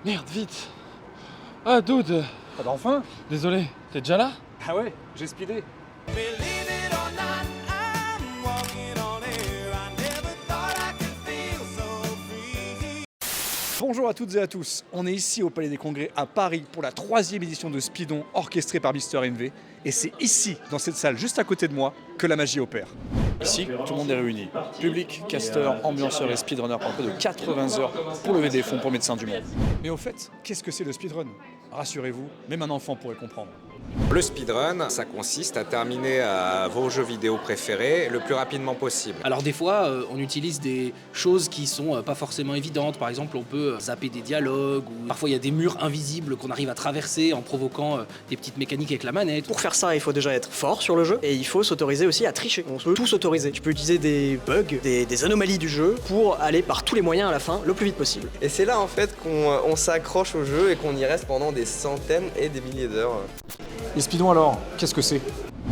Merde, vite. Ah, dude. Ah bah enfin. Désolé, t'es déjà là? Ah ouais, j'ai speedé. Bonjour à toutes et à tous, on est ici au Palais des Congrès à Paris pour la 3e édition de Speedon orchestrée par Mister MV. Et c'est ici, dans cette salle juste à côté de moi, que la magie opère. Ici, tout le monde est réuni. Public, casteurs, ambianceurs et speedrunners pour près de 80 heures pour lever des fonds pour Médecins du Monde. Mais au fait, qu'est-ce que c'est le speedrun? Rassurez-vous, même un enfant pourrait comprendre. Le speedrun, ça consiste à terminer vos jeux vidéo préférés le plus rapidement possible. Alors des fois, on utilise des choses qui sont pas forcément évidentes. Par exemple, on peut zapper des dialogues, ou parfois il y a des murs invisibles qu'on arrive à traverser en provoquant des petites mécaniques avec la manette. Pour faire ça, il faut déjà être fort sur le jeu et il faut s'autoriser aussi à tricher. On peut tout s'autoriser. Tu peux utiliser des bugs, des anomalies du jeu pour aller par tous les moyens à la fin le plus vite possible. Et c'est là en fait qu'on s'accroche au jeu et qu'on y reste pendant des centaines et des milliers d'heures. Et Speedon alors, qu'est-ce que c'est?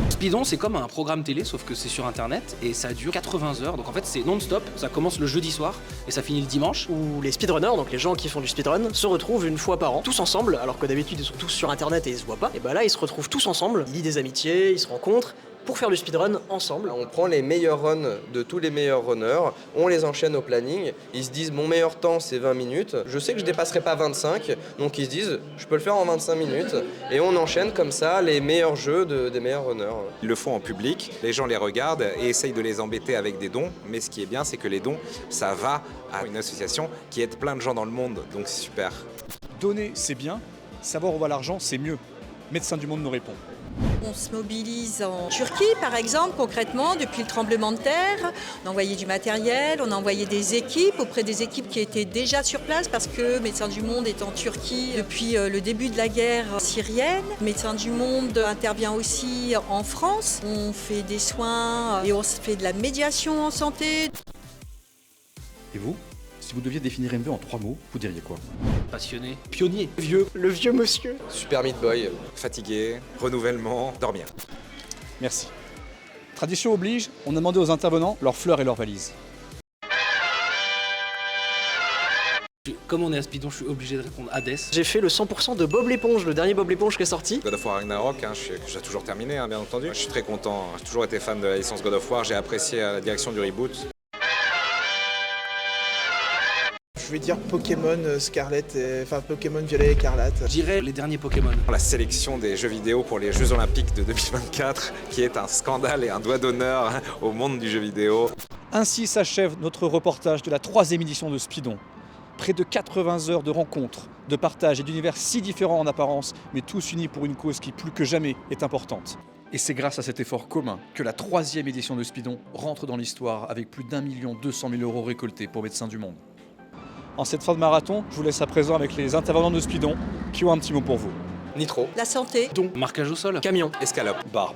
Speedon, c'est comme un programme télé, sauf que c'est sur internet et ça dure 80 heures. Donc en fait, c'est non-stop. Ça commence le jeudi soir et ça finit le dimanche. Où les speedrunners, donc les gens qui font du speedrun, se retrouvent une fois par an, tous ensemble, alors que d'habitude ils sont tous sur internet et ils se voient pas. Et bah là, ils se retrouvent tous ensemble, ils lient des amitiés, ils se rencontrent pour faire du speedrun ensemble. On prend les meilleurs runs de tous les meilleurs runners, on les enchaîne au planning, ils se disent mon meilleur temps c'est 20 minutes, je sais que je dépasserai pas 25, donc ils se disent je peux le faire en 25 minutes, et on enchaîne comme ça les meilleurs jeux des meilleurs runners. Ils le font en public, les gens les regardent et essayent de les embêter avec des dons, mais ce qui est bien, c'est que les dons, ça va à une association qui aide plein de gens dans le monde, donc c'est super. Donner, c'est bien. Savoir où va l'argent, c'est mieux. Médecins du Monde nous répond. On se mobilise en Turquie, par exemple, concrètement, depuis le tremblement de terre. On a envoyé du matériel, on a envoyé des équipes auprès des équipes qui étaient déjà sur place parce que Médecins du Monde est en Turquie depuis le début de la guerre syrienne. Médecins du Monde intervient aussi en France. On fait des soins et on fait de la médiation en santé. Et vous? Si vous deviez définir MV en 3 mots, vous diriez quoi? Passionné, pionnier. Vieux, le vieux monsieur. Super Meat Boy. Fatigué, renouvellement, dormir. Merci. Tradition oblige, on a demandé aux intervenants leurs fleurs et leurs valises. Comme on est à Speedon, je suis obligé de répondre Hades. J'ai fait le 100% de Bob l'éponge, le dernier Bob l'éponge qui est sorti. God of War Ragnarok, j'ai toujours terminé, bien entendu. Je suis très content, j'ai toujours été fan de la licence God of War, j'ai apprécié la direction du reboot. Je vais dire Pokémon Scarlet, enfin Pokémon Violet et Écarlate. Je dirais les derniers Pokémon. La sélection des jeux vidéo pour les Jeux Olympiques de 2024, qui est un scandale et un doigt d'honneur au monde du jeu vidéo. Ainsi s'achève notre reportage de la 3e édition de Speedon. Près de 80 heures de rencontres, de partage et d'univers si différents en apparence, mais tous unis pour une cause qui plus que jamais est importante. Et c'est grâce à cet effort commun que la 3e édition de Speedon rentre dans l'histoire avec plus d'1 200 000 € récoltés pour Médecins du Monde. En cette fin de marathon, je vous laisse à présent avec les intervenants de Speedon qui ont un petit mot pour vous. Nitro. La santé. Donc, marquage au sol. Camion. Escalope. Barbe.